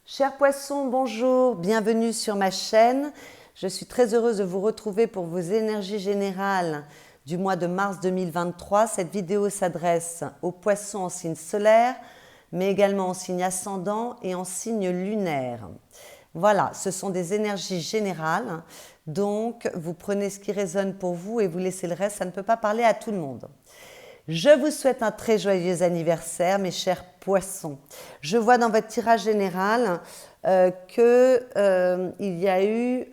Chers poissons, bonjour, bienvenue sur ma chaîne. Je suis très heureuse de vous retrouver pour vos énergies générales du mois de mars 2023. Cette vidéo s'adresse aux poissons en signe solaire, mais également en signe ascendant et en signe lunaire. Voilà, ce sont des énergies générales, donc vous prenez ce qui résonne pour vous et vous laissez le reste, ça ne peut pas parler à tout le monde. Je vous souhaite un très joyeux anniversaire, mes chers poissons. Je vois dans votre tirage général qu'il y a eu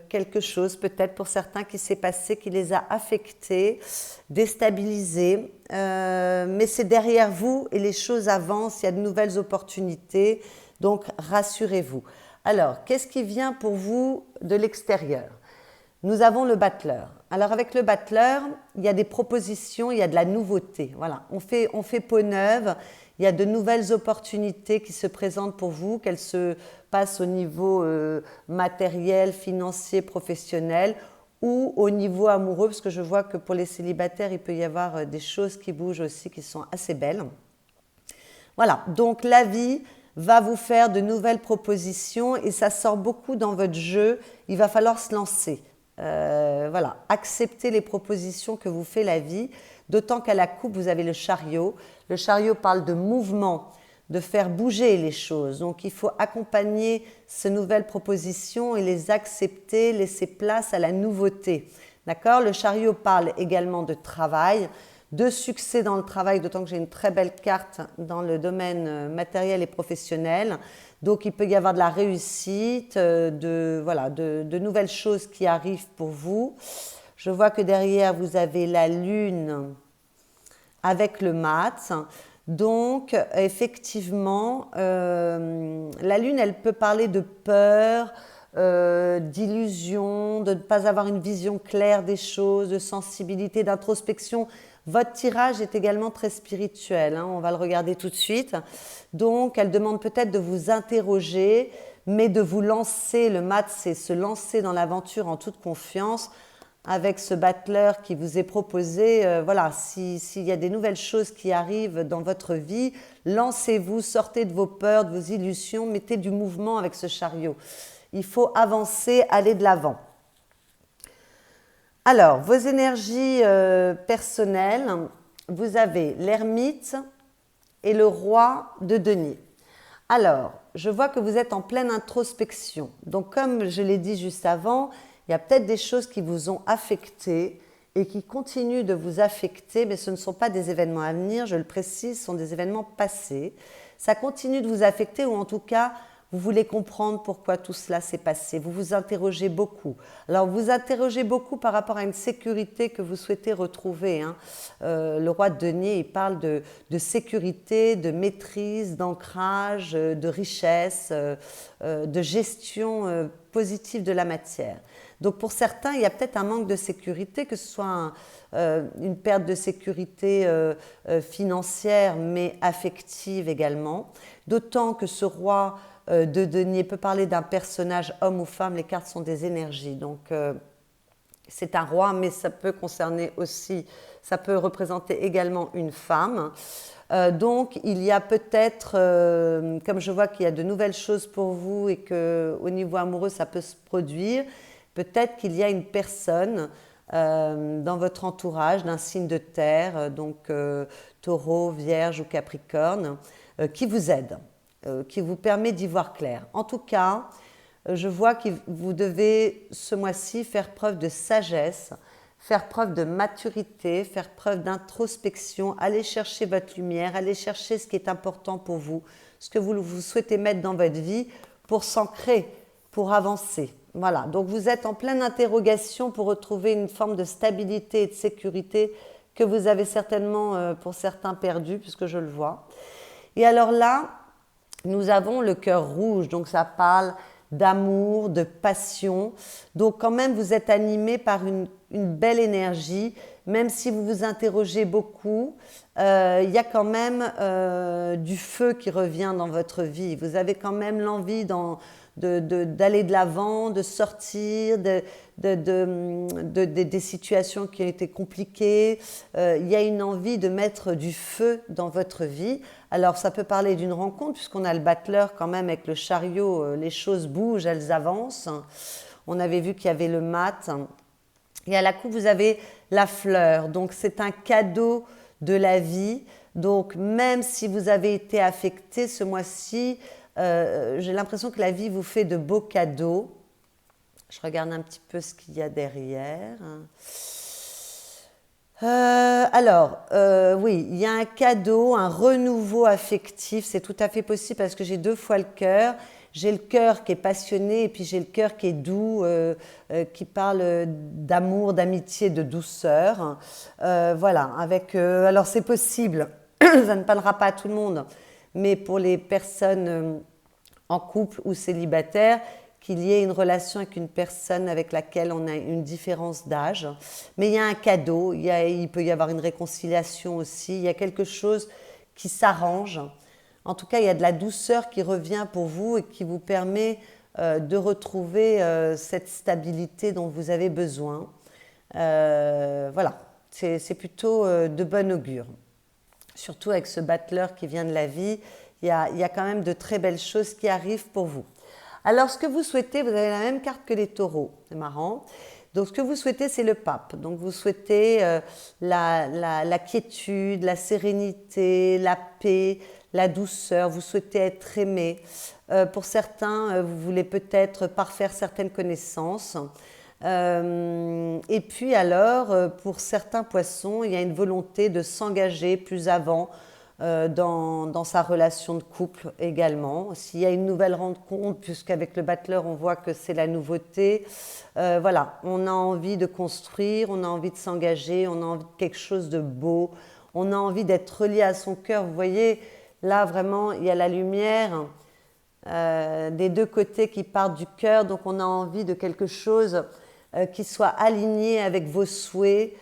quelque chose, peut-être pour certains, qui s'est passé, qui les a affectés, déstabilisés. Mais c'est derrière vous et les choses avancent, il y a de nouvelles opportunités. Donc, rassurez-vous. Alors, qu'est-ce qui vient pour vous de l'extérieur ? Nous avons le battleur. Alors avec le battleur, il y a des propositions, il y a de la nouveauté. Voilà, on fait peau neuve, il y a de nouvelles opportunités qui se présentent pour vous, qu'elles se passent au niveau matériel, financier, professionnel ou au niveau amoureux, parce que je vois que pour les célibataires, il peut y avoir des choses qui bougent aussi, qui sont assez belles. Voilà, donc la vie va vous faire de nouvelles propositions et ça sort beaucoup dans votre jeu, il va falloir se lancer. Voilà, acceptez les propositions que vous fait la vie, d'autant qu'à la coupe, vous avez le chariot. Le chariot parle de mouvement, de faire bouger les choses. Donc, il faut accompagner ces nouvelles propositions et les accepter, laisser place à la nouveauté. D'accord ? Le chariot parle également de travail, de succès dans le travail, d'autant que j'ai une très belle carte dans le domaine matériel et professionnel. Donc, il peut y avoir de la réussite, de nouvelles choses qui arrivent pour vous. Je vois que derrière, vous avez la lune avec le mat. Donc, effectivement, la lune, elle peut parler de peur, d'illusion, de ne pas avoir une vision claire des choses, de sensibilité, d'introspection. Votre tirage est également très spirituel, hein, on va le regarder tout de suite. Donc, elle demande peut-être de vous interroger, mais de vous lancer. Le mat, c'est se lancer dans l'aventure en toute confiance avec ce battleur qui vous est proposé. Voilà, s'il y a des nouvelles choses qui arrivent dans votre vie, lancez-vous, sortez de vos peurs, de vos illusions, mettez du mouvement avec ce chariot. Il faut avancer, aller de l'avant. Alors, vos énergies personnelles, vous avez l'ermite et le roi de denier. Alors, je vois que vous êtes en pleine introspection. Donc, comme je l'ai dit juste avant, il y a peut-être des choses qui vous ont affecté et qui continuent de vous affecter, mais ce ne sont pas des événements à venir, je le précise, ce sont des événements passés. Ça continue de vous affecter ou en tout cas, vous voulez comprendre pourquoi tout cela s'est passé. Vous vous interrogez beaucoup. Alors, vous interrogez beaucoup par rapport à une sécurité que vous souhaitez retrouver. Hein. Le roi de denier, il parle de sécurité, de maîtrise, d'ancrage, de richesse, de gestion positive de la matière. Donc, pour certains, il y a peut-être un manque de sécurité, que ce soit une perte de sécurité financière, mais affective également. D'autant que ce roi de denier peut parler d'un personnage homme ou femme, les cartes sont des énergies, donc c'est un roi, mais ça peut concerner aussi, ça peut représenter également une femme. Donc il y a peut-être, comme je vois qu'il y a de nouvelles choses pour vous et qu'au niveau amoureux ça peut se produire, peut-être qu'il y a une personne dans votre entourage d'un signe de terre, donc taureau, vierge ou capricorne, qui vous aide. Qui vous permet d'y voir clair. En tout cas, je vois que vous devez ce mois-ci faire preuve de sagesse, faire preuve de maturité, faire preuve d'introspection, aller chercher votre lumière, aller chercher ce qui est important pour vous, ce que vous souhaitez mettre dans votre vie pour s'ancrer, pour avancer. Voilà, donc vous êtes en pleine interrogation pour retrouver une forme de stabilité et de sécurité que vous avez certainement pour certains perdu, puisque je le vois. Et alors là, nous avons le cœur rouge, donc ça parle d'amour, de passion. Donc quand même, vous êtes animé par une une belle énergie. Même si vous vous interrogez beaucoup, il y a quand même du feu qui revient dans votre vie. Vous avez quand même l'envie d'aller de l'avant, de sortir des situations qui ont été compliquées. Il y a une envie de mettre du feu dans votre vie. Alors ça peut parler d'une rencontre, puisqu'on a le battleur quand même avec le chariot, les choses bougent, elles avancent. On avait vu qu'il y avait le mat. Et à la coupe, vous avez la fleur. Donc, c'est un cadeau de la vie. Donc, même si vous avez été affecté ce mois-ci, j'ai l'impression que la vie vous fait de beaux cadeaux. Je regarde un petit peu ce qu'il y a derrière. Oui, il y a un cadeau, un renouveau affectif. C'est tout à fait possible parce que j'ai 2 fois le cœur. J'ai le cœur qui est passionné et puis j'ai le cœur qui est doux, qui parle d'amour, d'amitié, de douceur. Voilà, alors c'est possible, ça ne parlera pas à tout le monde, mais pour les personnes en couple ou célibataires, qu'il y ait une relation avec une personne avec laquelle on a une différence d'âge. Mais il y a un cadeau, il peut y avoir une réconciliation aussi, il y a quelque chose qui s'arrange. En tout cas, il y a de la douceur qui revient pour vous et qui vous permet de retrouver cette stabilité dont vous avez besoin. Voilà, c'est plutôt de bon augure. Surtout avec ce battleur qui vient de la vie, il y a quand même de très belles choses qui arrivent pour vous. Alors, ce que vous souhaitez, vous avez la même carte que les taureaux, c'est marrant. Donc, ce que vous souhaitez, c'est le pape. Donc, vous souhaitez la quiétude, la sérénité, la paix, la douceur, vous souhaitez être aimé. Pour certains, vous voulez peut-être parfaire certaines connaissances. Et puis alors, pour certains poissons, il y a une volonté de s'engager plus avant dans sa relation de couple également. S'il y a une nouvelle rencontre, puisqu'avec le battleur, on voit que c'est la nouveauté. Voilà, on a envie de construire, on a envie de s'engager, on a envie de quelque chose de beau, on a envie d'être relié à son cœur. Vous voyez, là, vraiment, il y a la lumière des 2 côtés qui partent du cœur. Donc, on a envie de quelque chose qui soit aligné avec vos souhaits.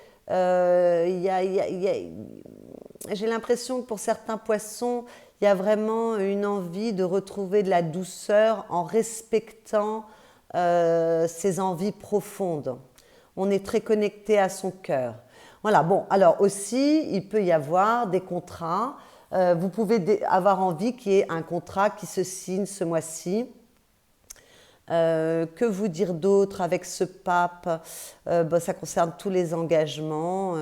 J'ai l'impression que pour certains poissons, il y a vraiment une envie de retrouver de la douceur en respectant ses envies profondes. On est très connecté à son cœur. Voilà, bon, alors aussi, il peut y avoir des contrats. Vous pouvez avoir envie qu'il y ait un contrat qui se signe ce mois-ci. Que vous dire d'autre avec ce pape? Ça concerne tous les engagements.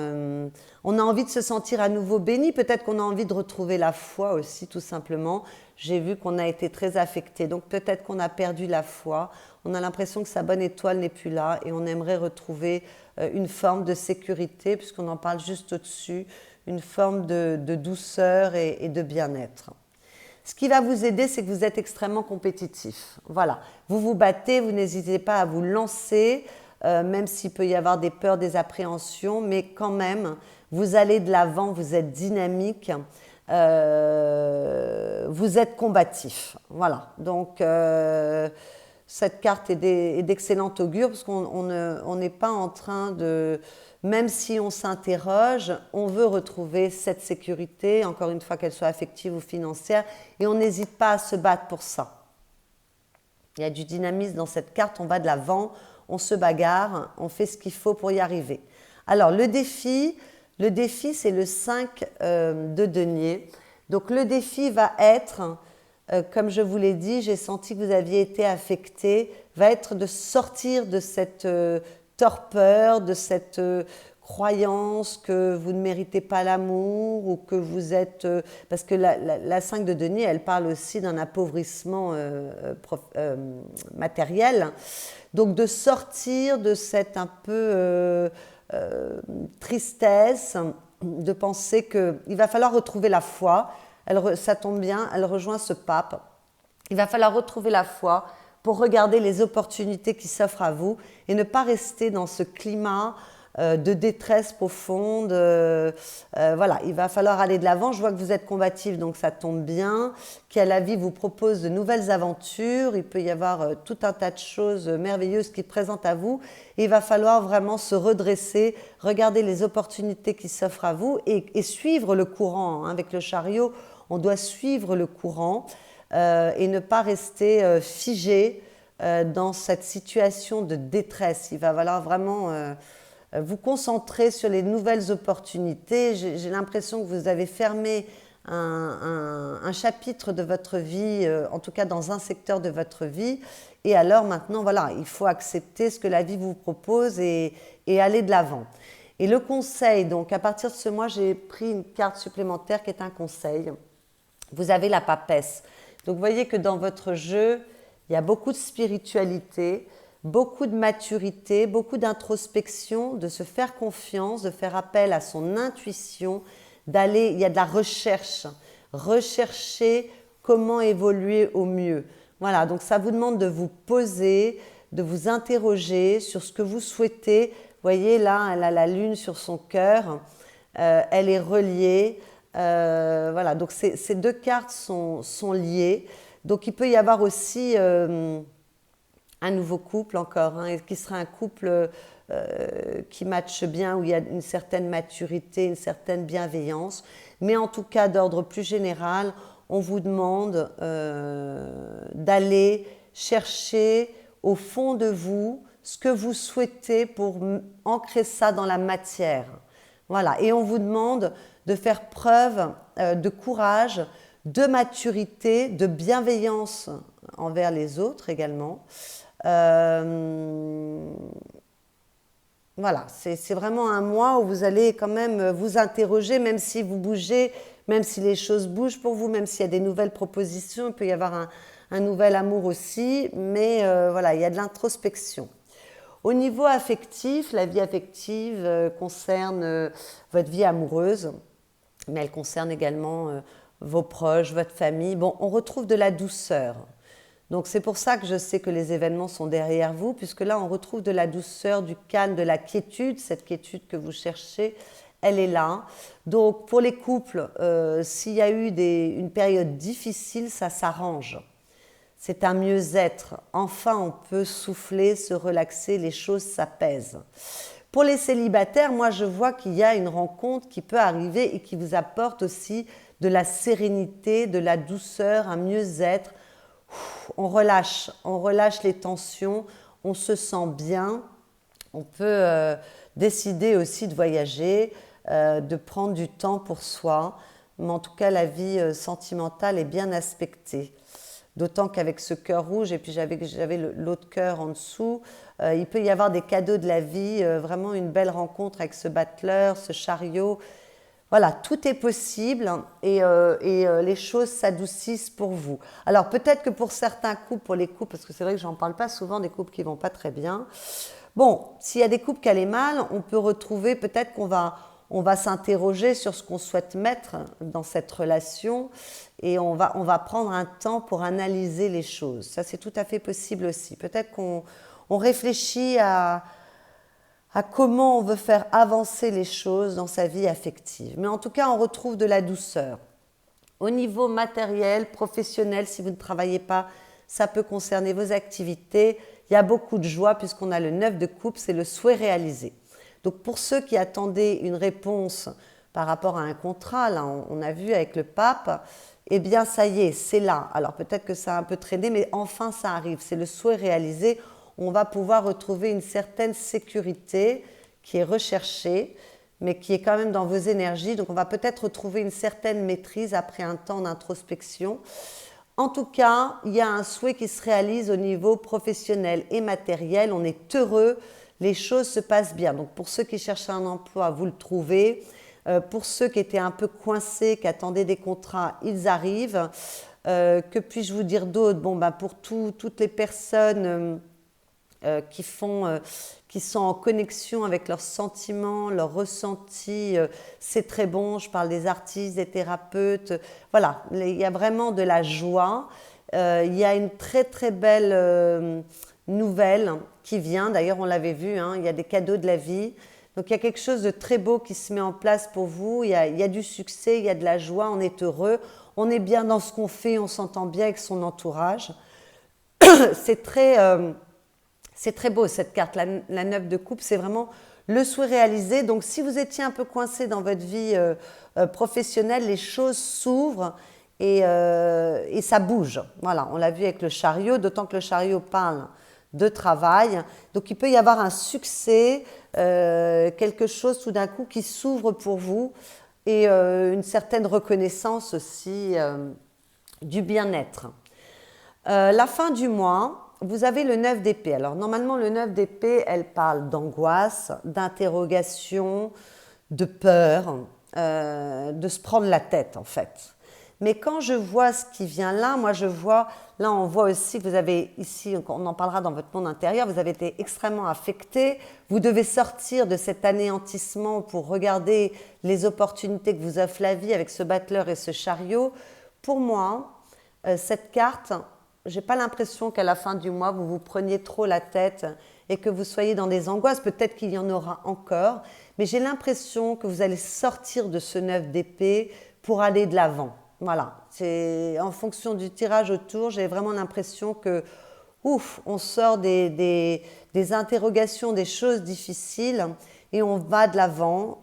On a envie de se sentir à nouveau béni. Peut-être qu'on a envie de retrouver la foi aussi, tout simplement. J'ai vu qu'on a été très affecté. Donc peut-être qu'on a perdu la foi. On a l'impression que sa bonne étoile n'est plus là et on aimerait retrouver une forme de sécurité, puisqu'on en parle juste au-dessus, une forme de douceur et de bien-être. Ce qui va vous aider, c'est que vous êtes extrêmement compétitif. Voilà, vous vous battez, vous n'hésitez pas à vous lancer, même s'il peut y avoir des peurs, des appréhensions, mais quand même, vous allez de l'avant, vous êtes dynamique, vous êtes combatif. Voilà, donc cette carte est d'excellent augure parce qu'on n'est pas en train de... Même si on s'interroge, on veut retrouver cette sécurité, encore une fois qu'elle soit affective ou financière, et on n'hésite pas à se battre pour ça. Il y a du dynamisme dans cette carte, on va de l'avant, on se bagarre, on fait ce qu'il faut pour y arriver. Alors le défi c'est le 5 de denier. Donc le défi va être, comme je vous l'ai dit, j'ai senti que vous aviez été affecté, va être de sortir de cette... torpeur, de cette croyance que vous ne méritez pas l'amour ou que vous êtes... parce que la 5 de denier, elle parle aussi d'un appauvrissement matériel. Donc de sortir de cette un peu tristesse, de penser qu'il va falloir retrouver la foi. Ça tombe bien, elle rejoint ce pape. Il va falloir retrouver la foi pour regarder les opportunités qui s'offrent à vous et ne pas rester dans ce climat de détresse profonde. Voilà, il va falloir aller de l'avant. Je vois que vous êtes combatif, donc ça tombe bien. Que la vie vous propose de nouvelles aventures. Il peut y avoir tout un tas de choses merveilleuses qui se présentent à vous. Et il va falloir vraiment se redresser, regarder les opportunités qui s'offrent à vous et suivre le courant. Avec le chariot, on doit suivre le courant et ne pas rester figé dans cette situation de détresse. Il va falloir vraiment vous concentrer sur les nouvelles opportunités. J'ai l'impression que vous avez fermé un chapitre de votre vie, en tout cas dans un secteur de votre vie. Et alors maintenant, voilà, il faut accepter ce que la vie vous propose et aller de l'avant. Et le conseil, donc à partir de ce mois, j'ai pris une carte supplémentaire qui est un conseil. Vous avez la papesse. Donc vous voyez que dans votre jeu, il y a beaucoup de spiritualité, beaucoup de maturité, beaucoup d'introspection, de se faire confiance, de faire appel à son intuition, d'aller, il y a de la recherche, rechercher comment évoluer au mieux. Voilà, donc ça vous demande de vous poser, de vous interroger sur ce que vous souhaitez. Vous voyez là, elle a la lune sur son cœur, elle est reliée. Voilà, donc ces deux cartes sont liées. Donc il peut y avoir aussi un nouveau couple encore, qui sera un couple qui matche bien, où il y a une certaine maturité, une certaine bienveillance. Mais en tout cas, d'ordre plus général, on vous demande d'aller chercher au fond de vous ce que vous souhaitez pour ancrer ça dans la matière. Voilà, et on vous demande de faire preuve de courage, de maturité, de bienveillance envers les autres également. Voilà, c'est vraiment un mois où vous allez quand même vous interroger, même si vous bougez, même si les choses bougent pour vous, même s'il y a des nouvelles propositions, il peut y avoir un nouvel amour aussi, mais voilà, il y a de l'introspection. Au niveau affectif, la vie affective concerne votre vie amoureuse, mais elle concerne également vos proches, votre famille. Bon, on retrouve de la douceur. Donc c'est pour ça que je sais que les événements sont derrière vous, puisque là on retrouve de la douceur, du calme, de la quiétude. Cette quiétude que vous cherchez, elle est là. Donc pour les couples, s'il y a eu une période difficile, ça s'arrange. C'est un mieux-être. Enfin, on peut souffler, se relaxer, les choses s'apaisent. Pour les célibataires, moi je vois qu'il y a une rencontre qui peut arriver et qui vous apporte aussi de la sérénité, de la douceur, un mieux-être. On relâche les tensions, on se sent bien. On peut décider aussi de voyager, de prendre du temps pour soi. Mais en tout cas, la vie sentimentale est bien aspectée. D'autant qu'avec ce cœur rouge, et puis j'avais l'autre cœur en dessous, il peut y avoir des cadeaux de la vie, vraiment une belle rencontre avec ce battleur, ce chariot. Voilà, tout est possible et les choses s'adoucissent pour vous. Alors peut-être que pour certains couples, pour les couples, parce que c'est vrai que j'en parle pas souvent des couples qui vont pas très bien. Bon, s'il y a des couples qui allaient mal, on peut retrouver, peut-être qu'on va s'interroger sur ce qu'on souhaite mettre dans cette relation et on va prendre un temps pour analyser les choses. Ça, c'est tout à fait possible aussi. Peut-être qu'on réfléchit à comment on veut faire avancer les choses dans sa vie affective. Mais en tout cas, on retrouve de la douceur. Au niveau matériel, professionnel, si vous ne travaillez pas, ça peut concerner vos activités. Il y a beaucoup de joie puisqu'on a le 9 de coupe, c'est le souhait réalisé. Donc pour ceux qui attendaient une réponse par rapport à un contrat, là on a vu avec le pape, eh bien ça y est, c'est là. Alors peut-être que ça a un peu traîné, mais enfin ça arrive, c'est le souhait réalisé. On va pouvoir retrouver une certaine sécurité qui est recherchée, mais qui est quand même dans vos énergies. Donc on va peut-être retrouver une certaine maîtrise après un temps d'introspection. En tout cas, il y a un souhait qui se réalise au niveau professionnel et matériel. On est heureux, les choses se passent bien. Donc pour ceux qui cherchent un emploi, vous le trouvez. Pour ceux qui étaient un peu coincés, qui attendaient des contrats, ils arrivent. Que puis-je vous dire d'autre? Bon, ben pour toutes les personnes qui sont en connexion avec leurs sentiments, leurs ressentis, c'est très bon. Je parle des artistes, des thérapeutes. Voilà, il y a vraiment de la joie. Il y a une très très belle nouvelle qui vient. D'ailleurs, on l'avait vu, il y a des cadeaux de la vie. Donc il y a quelque chose de très beau qui se met en place pour vous, il y a du succès, il y a de la joie, on est heureux, on est bien dans ce qu'on fait, on s'entend bien avec son entourage. C'est très beau cette carte, la 9 de coupe, c'est vraiment le souhait réalisé. Donc si vous étiez un peu coincé dans votre vie professionnelle, les choses s'ouvrent et ça bouge. Voilà, on l'a vu avec le chariot, d'autant que le chariot parle de travail. Donc il peut y avoir un succès, quelque chose tout d'un coup qui s'ouvre pour vous et une certaine reconnaissance aussi du bien-être. La fin du mois, vous avez le 9 d'épée. Alors normalement le 9 d'épée, elle parle d'angoisse, d'interrogation, de peur, de se prendre la tête en fait. Mais quand je vois ce qui vient là, moi je vois, là on voit aussi que vous avez ici, on en parlera dans votre monde intérieur, vous avez été extrêmement affecté, vous devez sortir de cet anéantissement pour regarder les opportunités que vous offre la vie avec ce battleur et ce chariot. Pour moi, cette carte, j'ai pas l'impression qu'à la fin du mois, vous vous preniez trop la tête et que vous soyez dans des angoisses. Peut-être qu'il y en aura encore, mais j'ai l'impression que vous allez sortir de ce 9 d'épée pour aller de l'avant. Voilà, c'est en fonction du tirage autour, j'ai vraiment l'impression que, ouf, on sort des interrogations, des choses difficiles et on va de l'avant.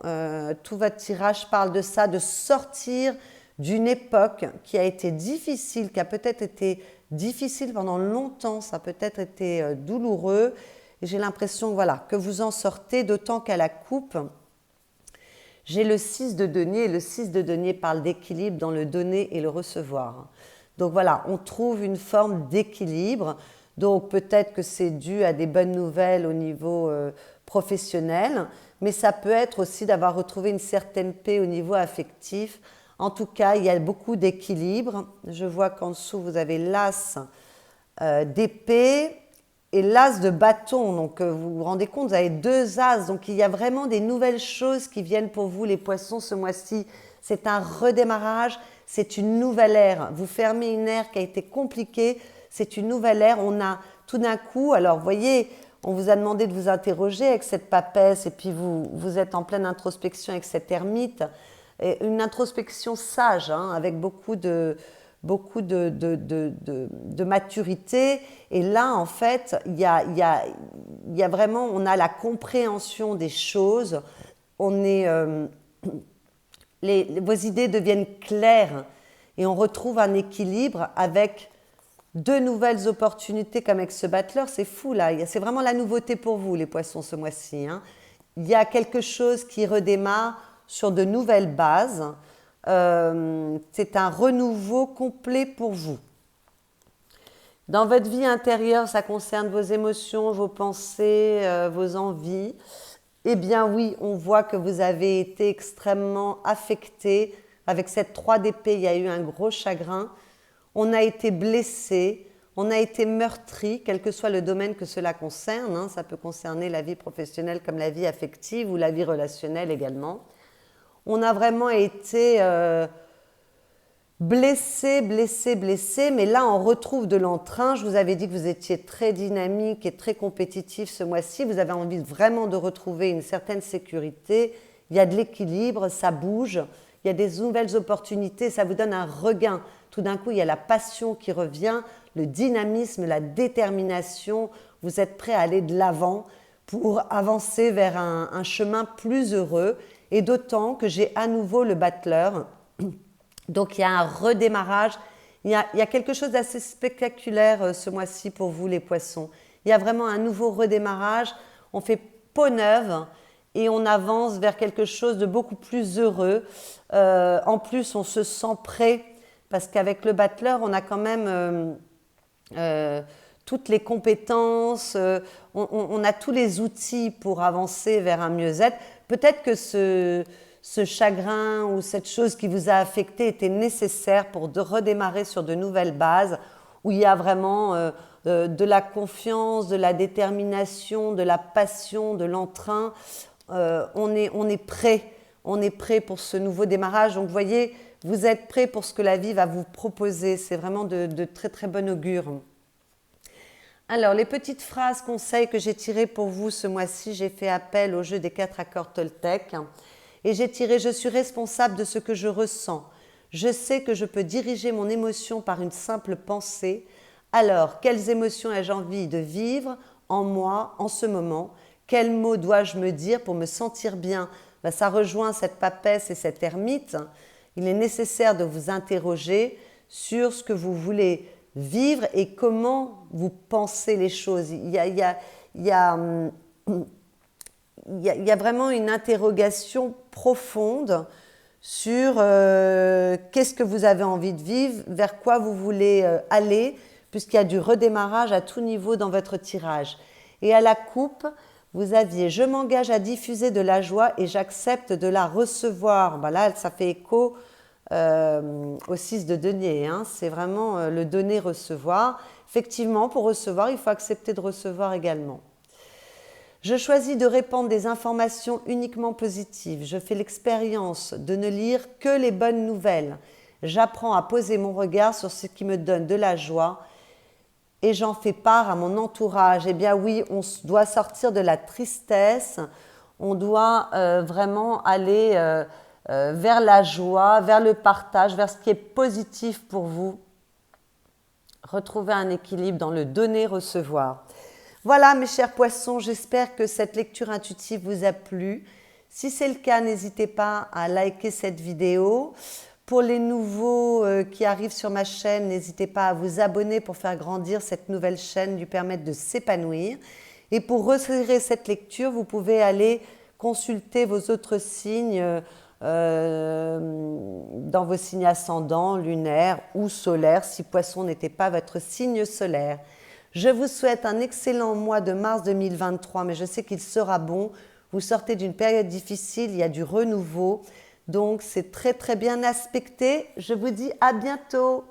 Tout votre tirage parle de ça, de sortir d'une époque qui a été difficile, qui a peut-être été difficile pendant longtemps, ça a peut-être été douloureux. Et j'ai l'impression voilà, que vous en sortez, d'autant qu'à la coupe, j'ai le 6 de denier, et le 6 de denier parle d'équilibre dans le donner et le recevoir. Donc voilà, on trouve une forme d'équilibre. Donc peut-être que c'est dû à des bonnes nouvelles au niveau professionnel, mais ça peut être aussi d'avoir retrouvé une certaine paix au niveau affectif. En tout cas, il y a beaucoup d'équilibre. Je vois qu'en dessous, vous avez l'as d'épée et l'as de bâton. Donc, vous vous rendez compte, vous avez deux as. Donc, il y a vraiment des nouvelles choses qui viennent pour vous, les poissons, ce mois-ci. C'est un redémarrage, c'est une nouvelle ère. Vous fermez une ère qui a été compliquée, c'est une nouvelle ère. On a tout d'un coup, alors, vous voyez, on vous a demandé de vous interroger avec cette papesse et puis vous êtes en pleine introspection avec cette ermite. Et une introspection sage, hein, avec beaucoup de maturité. Et là, en fait, il y a vraiment, on a la compréhension des choses. On est, vos idées deviennent claires et on retrouve un équilibre avec de nouvelles opportunités comme avec ce battleur. C'est fou là, c'est vraiment la nouveauté pour vous les poissons ce mois-ci, hein. Il y a quelque chose qui redémarre sur de nouvelles bases. C'est un renouveau complet pour vous. Dans votre vie intérieure, ça concerne vos émotions, vos pensées, vos envies. Eh bien oui, on voit que vous avez été extrêmement affecté. Avec cette 3 d'épée, il y a eu un gros chagrin. On a été blessé, on a été meurtri, quel que soit le domaine que cela concerne, hein. Ça peut concerner la vie professionnelle comme la vie affective ou la vie relationnelle également. On a vraiment été blessé, mais là on retrouve de l'entrain. Je vous avais dit que vous étiez très dynamique et très compétitif ce mois-ci. Vous avez envie vraiment de retrouver une certaine sécurité. Il y a de l'équilibre, ça bouge, il y a des nouvelles opportunités, ça vous donne un regain. Tout d'un coup, il y a la passion qui revient, le dynamisme, la détermination. Vous êtes prêt à aller de l'avant pour avancer vers un chemin plus heureux. Et d'autant que j'ai à nouveau le battleur. Donc il y a un redémarrage. Il y a quelque chose d'assez spectaculaire ce mois-ci pour vous les poissons. Il y a vraiment un nouveau redémarrage. On fait peau neuve et on avance vers quelque chose de beaucoup plus heureux. En plus, on se sent prêt parce qu'avec le battleur, on a quand même toutes les compétences, on a tous les outils pour avancer vers un mieux-être. Peut-être que ce chagrin ou cette chose qui vous a affecté était nécessaire pour redémarrer sur de nouvelles bases où il y a vraiment de la confiance, de la détermination, de la passion, de l'entrain. On est prêt pour ce nouveau démarrage. Donc vous voyez, vous êtes prêt pour ce que la vie va vous proposer. C'est vraiment de très très bon augure. Alors, les petites phrases conseils que j'ai tirées pour vous ce mois-ci, j'ai fait appel au jeu des 4 accords Toltec et j'ai tiré « Je suis responsable de ce que je ressens. Je sais que je peux diriger mon émotion par une simple pensée. Alors, quelles émotions ai-je envie de vivre en moi en ce moment? Quels mots dois-je me dire pour me sentir bien ?» Ça rejoint cette papesse et cette ermite. Il est nécessaire de vous interroger sur ce que vous voulez vivre et comment vous pensez les choses. Il y a vraiment une interrogation profonde sur qu'est-ce que vous avez envie de vivre, vers quoi vous voulez aller, puisqu'il y a du redémarrage à tout niveau dans votre tirage. Et à la coupe, vous aviez « Je m'engage à diffuser de la joie et j'accepte de la recevoir ». Là, ça fait écho au 6 de denier, hein. C'est vraiment le donner-recevoir. Effectivement, pour recevoir, il faut accepter de recevoir également. Je choisis de répandre des informations uniquement positives. Je fais l'expérience de ne lire que les bonnes nouvelles. J'apprends à poser mon regard sur ce qui me donne de la joie et j'en fais part à mon entourage. Eh bien oui, on doit sortir de la tristesse, on doit vraiment aller vers la joie, vers le partage, vers ce qui est positif pour vous. Retrouver un équilibre dans le donner-recevoir. Voilà mes chers poissons, j'espère que cette lecture intuitive vous a plu. Si c'est le cas, n'hésitez pas à liker cette vidéo. Pour les nouveaux qui arrivent sur ma chaîne, n'hésitez pas à vous abonner pour faire grandir cette nouvelle chaîne, lui permettre de s'épanouir. Et pour resserrer cette lecture, vous pouvez aller consulter vos autres signes dans vos signes ascendants, lunaires ou solaires, si Poisson n'était pas votre signe solaire. Je vous souhaite un excellent mois de mars 2023, mais je sais qu'il sera bon. Vous sortez d'une période difficile, il y a du renouveau, donc c'est très très bien aspecté. Je vous dis à bientôt.